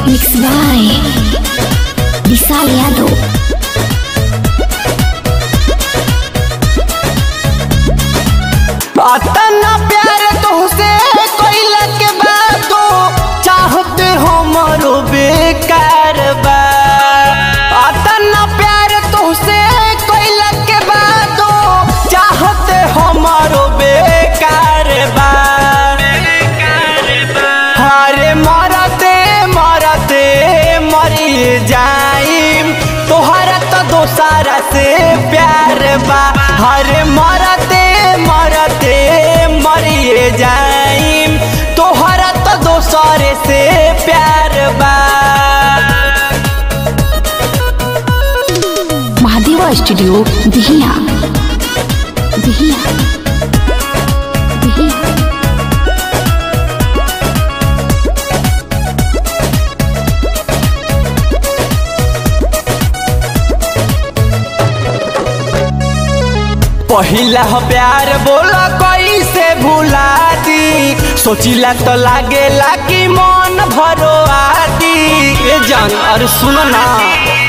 Mixed by विशाल यादव। अतना प्यार तुझसे कोइला के बातो चाहते हमरो बेकार बा। अतना प्यार तुझसे कोइला के बातो चाहते हमरो बेकार बा। हरे मरते मरते मरी जाइम तोहरा तो दोसारा से प्यार बा। हरे मरते मरते मरिए जाइम तोहरा तो दोसरे से प्यार बा। महादेवा स्टूडियो दिहिया दिहिया दिहिया। पहिला प्यार बोला कैसे भुला दी। सोचिला तो लागेला कि मन भरो आती। ए जान अरे सुन ना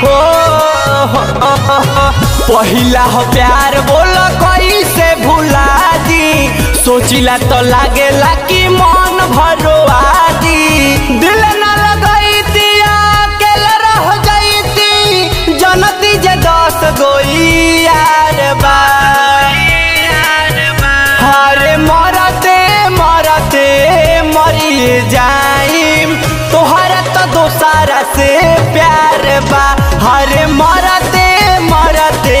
हो पहिला प्यार बोला कैसे भुला दी। सोचिला तो लागेला कि मन भरो आती। दिल ना लगैती अकेले रह जाती जनती जे 10 गोई यार बा। हरे मरते मरते मरी जाइम तोहरा तो दोसारा से प्यार बा। हरे मरते मरते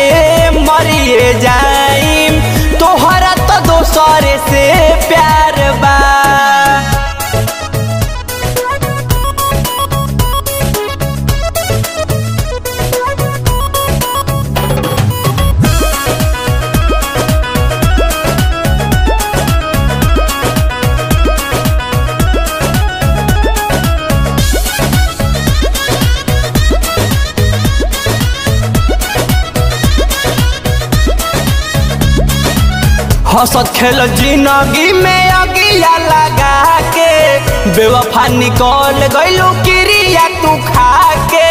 मरी जाइम तोहरा तो दोसरे से प्यार बा। हंसत खेल जिंदगी में अगिया लगा के बेवफा निकल गइलू क्रिया तू खा के।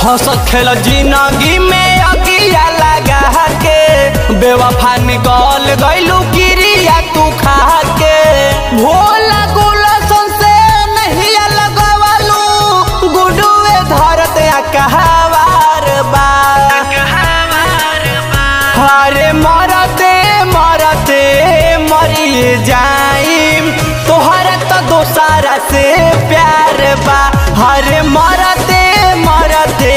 हंसत खेल जिंदगी में अगिया लगा के बेवफा निकल गइलू क्रिया तू खा के। भोला गुलशन से नहीं लगवालू गुडुए धरत कहवार बा। हरे मरते मरते मरी जाइम तोहरा तो दोसारा से प्यार बा। हरे मरते मरते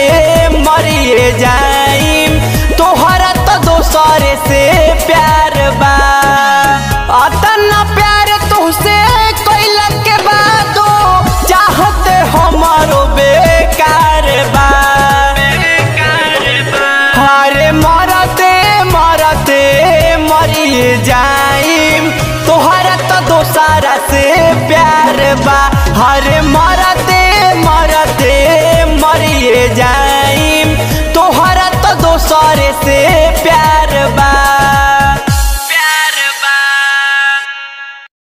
मरी जाइम तोहरा तो दोसरे से प्यार बा। अतना प्यार तुझसे कोइला के बातो चाहते हमरो बेकार बा। हरे मरते मरते मरी जाइम तोहरा तो दोसारा से प्यार बा। हरे मरते मरते मरी जाइम।